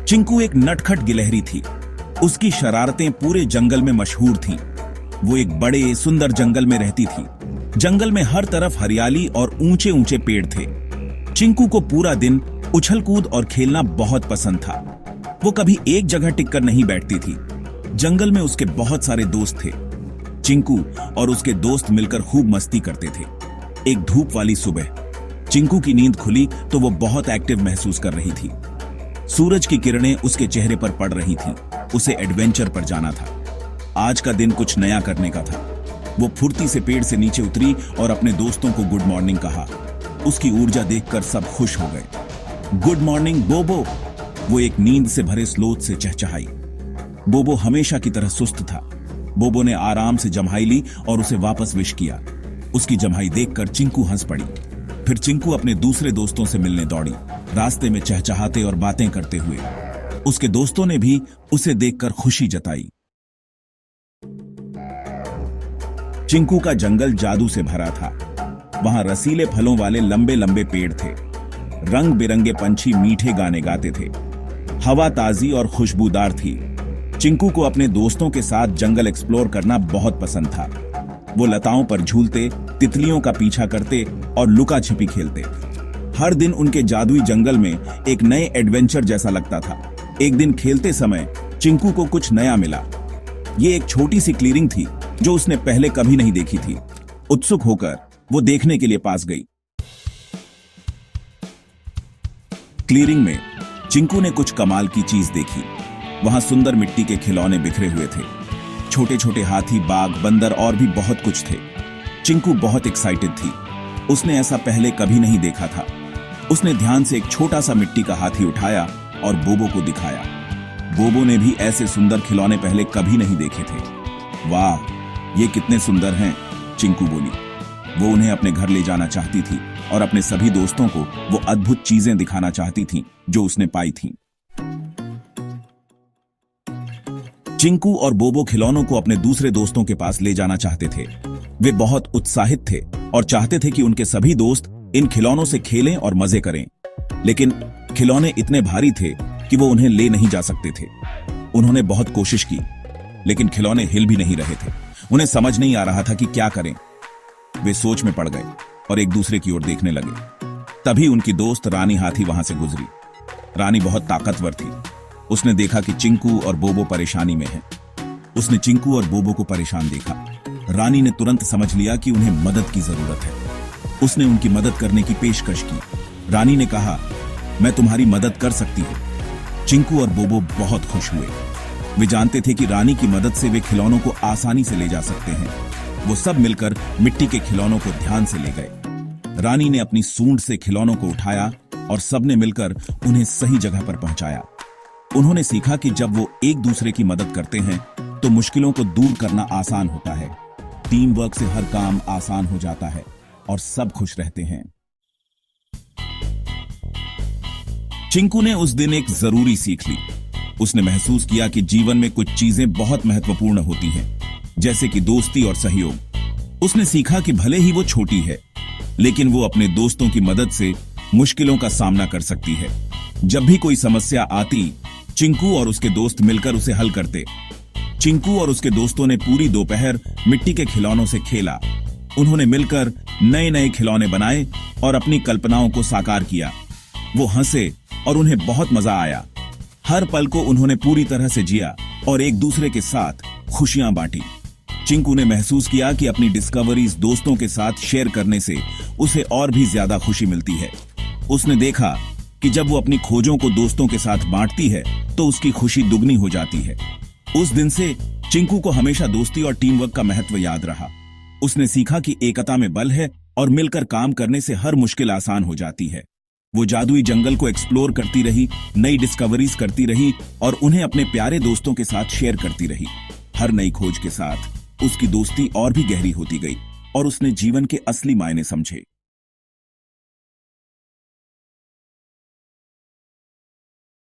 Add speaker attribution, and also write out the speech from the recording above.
Speaker 1: चिंकू एक नटखट गिलहरी थी। उसकी शरारतें पूरे जंगल में मशहूर थीं। वो एक बड़े सुंदर जंगल में रहती थी। जंगल में हर तरफ हरियाली और ऊंचे ऊंचे पेड़ थे। चिंकू को पूरा दिन उछल कूद और खेलना बहुत पसंद था। वो कभी एक जगह टिककर नहीं बैठती थी। जंगल में उसके बहुत सारे दोस्त थे। चिंकू और उसके दोस्त मिलकर खूब मस्ती करते थे। एक धूप वाली सुबह चिंकू की नींद खुली तो वो बहुत एक्टिव महसूस कर रही थी। सूरज की किरणें उसके चेहरे पर पड़ रही थीं। उसे एडवेंचर पर जाना था। आज का दिन कुछ नया करने का था। वो फुर्ती से पेड़ से नीचे उतरी और अपने दोस्तों को गुड मॉर्निंग कहा। उसकी ऊर्जा देखकर सब खुश हो गए। गुड मॉर्निंग बोबो, वो एक नींद से भरे स्लोथ से चहचहाई। बोबो हमेशा की तरह सुस्त था। बोबो ने आराम से जम्हाई ली और उसे वापस विश किया। उसकी जम्हाई देखकर चिंकू हंस पड़ी। फिर चिंकू अपने दूसरे दोस्तों से मिलने दौड़ी, रास्ते में चहचहाते और बातें करते हुए। उसके दोस्तों ने भी उसे देखकर खुशी जताई। चिंकू का जंगल जादू से भरा था। वहां रसीले फलों वाले लंबे लंबे पेड़ थे। रंग बिरंगे पंछी मीठे गाने गाते थे। हवा ताजी और खुशबूदार थी। चिंकू को अपने दोस्तों के साथ जंगल एक्सप्लोर करना बहुत पसंद था। वो लताओं पर झूलते, तितलियों का पीछा करते और लुका छिपी खेलते। हर दिन उनके जादुई जंगल में एक नए एडवेंचर जैसा लगता था। एक दिन खेलते समय चिंकू को कुछ नया मिला। ये एक छोटी सी क्लीयरिंग थी जो उसने पहले कभी नहीं देखी थी। उत्सुक होकर वो देखने के लिए पास गई। क्लीयरिंग में चिंकू ने कुछ कमाल की चीज देखी। वहां सुंदर मिट्टी के खिलौने बिखरे हुए थे। छोटे छोटे हाथी, बाघ, बंदर और भी बहुत कुछ थे। चिंकू बहुत एक्साइटेड थी। उसने ऐसा पहले कभी नहीं देखा था। उसने ध्यान से एक छोटा सा मिट्टी का हाथी उठाया और बोबो को दिखाया। बोबो ने भी ऐसे सुंदर खिलौने पहले कभी नहीं देखे थे। वाह, ये कितने सुंदर हैं, चिंकू बोली। वो उन्हें अपने घर ले जाना चाहती थी और अपने सभी दोस्तों को वो अद्भुत चीजें दिखाना चाहती थी जो उसने पाई थी। चिंकू और बोबो खिलौनों को अपने दूसरे दोस्तों के पास ले जाना चाहते थे। वे बहुत उत्साहित थे और चाहते थे कि उनके सभी दोस्त इन खिलौनों से खेलें और मजे करें। लेकिन खिलौने इतने भारी थे कि वो उन्हें ले नहीं जा सकते थे। उन्होंने बहुत कोशिश की, लेकिन खिलौने हिल भी नहीं रहे थे। उन्हें समझ नहीं आ रहा था कि क्या करें। वे सोच में पड़ गए और एक दूसरे की ओर देखने लगे। तभी उनकी दोस्त रानी हाथी वहां से गुजरी। रानी बहुत ताकतवर थी। उसने देखा कि चिंकू और बोबो परेशानी में हैं। उसने चिंकू और बोबो को परेशान देखा। रानी ने तुरंत समझ लिया कि उन्हें मदद की जरूरत है। उसने उनकी मदद करने की पेशकश की। रानी ने कहा, मैं तुम्हारी मदद कर सकती हूं। चिंकू और बोबो बहुत खुश हुए। वे जानते थे कि रानी की मदद से वे खिलौनों को आसानी से ले जा सकते हैं। वो सब मिलकर मिट्टी के खिलौनों को ध्यान से ले गए। रानी ने अपनी सूंड से खिलौनों को उठाया और सबने मिलकर उन्हें सही जगह पर पहुंचाया। उन्होंने सीखा कि जब वो एक दूसरे की मदद करते हैं तो मुश्किलों को दूर करना आसान होता है। टीम वर्क से हर काम आसान हो जाता है और सब खुश रहते हैं। चिंकू ने उस दिन एक जरूरी सीख ली। उसने महसूस किया कि जीवन में कुछ चीजें बहुत महत्वपूर्ण होती हैं, जैसे कि दोस्ती और सहयोग। उसने सीखा कि भले ही वो छोटी है, लेकिन वो अपने दोस्तों की मदद से मुश्किलों का सामना कर सकती है। जब भी कोई समस्या आती, चिंकू और उसके दोस्त मिलकर उसे हल करते। चिंकू और उसके दोस्तों ने पूरी दोपहर मिट्टी के खिलौनों से खेला। उन्होंने मिलकर नए नए खिलौने बनाए और अपनी कल्पनाओं को साकार किया। वो हंसे और उन्हें बहुत मजा आया। हर पल को उन्होंने पूरी तरह से जिया और एक दूसरे के साथ खुशियां बांटी। चिंकू ने महसूस किया कि अपनी डिस्कवरीज दोस्तों के साथ शेयर करने से उसे और भी ज्यादा खुशी मिलती है। उसने देखा कि जब वो अपनी खोजों को दोस्तों के साथ बांटती है तो उसकी खुशी दुगनी हो जाती है। उस दिन से चिंकू को हमेशा दोस्ती और टीम वर्क का महत्व याद रहा। उसने सीखा कि एकता में बल है और मिलकर काम करने से हर मुश्किल आसान हो जाती है। वो जादुई जंगल को एक्सप्लोर करती रही, नई डिस्कवरीज करती रही और उन्हें अपने प्यारे दोस्तों के साथ शेयर करती रही। हर नई खोज के साथ उसकी दोस्ती और भी गहरी होती गई और उसने जीवन के असली मायने समझे।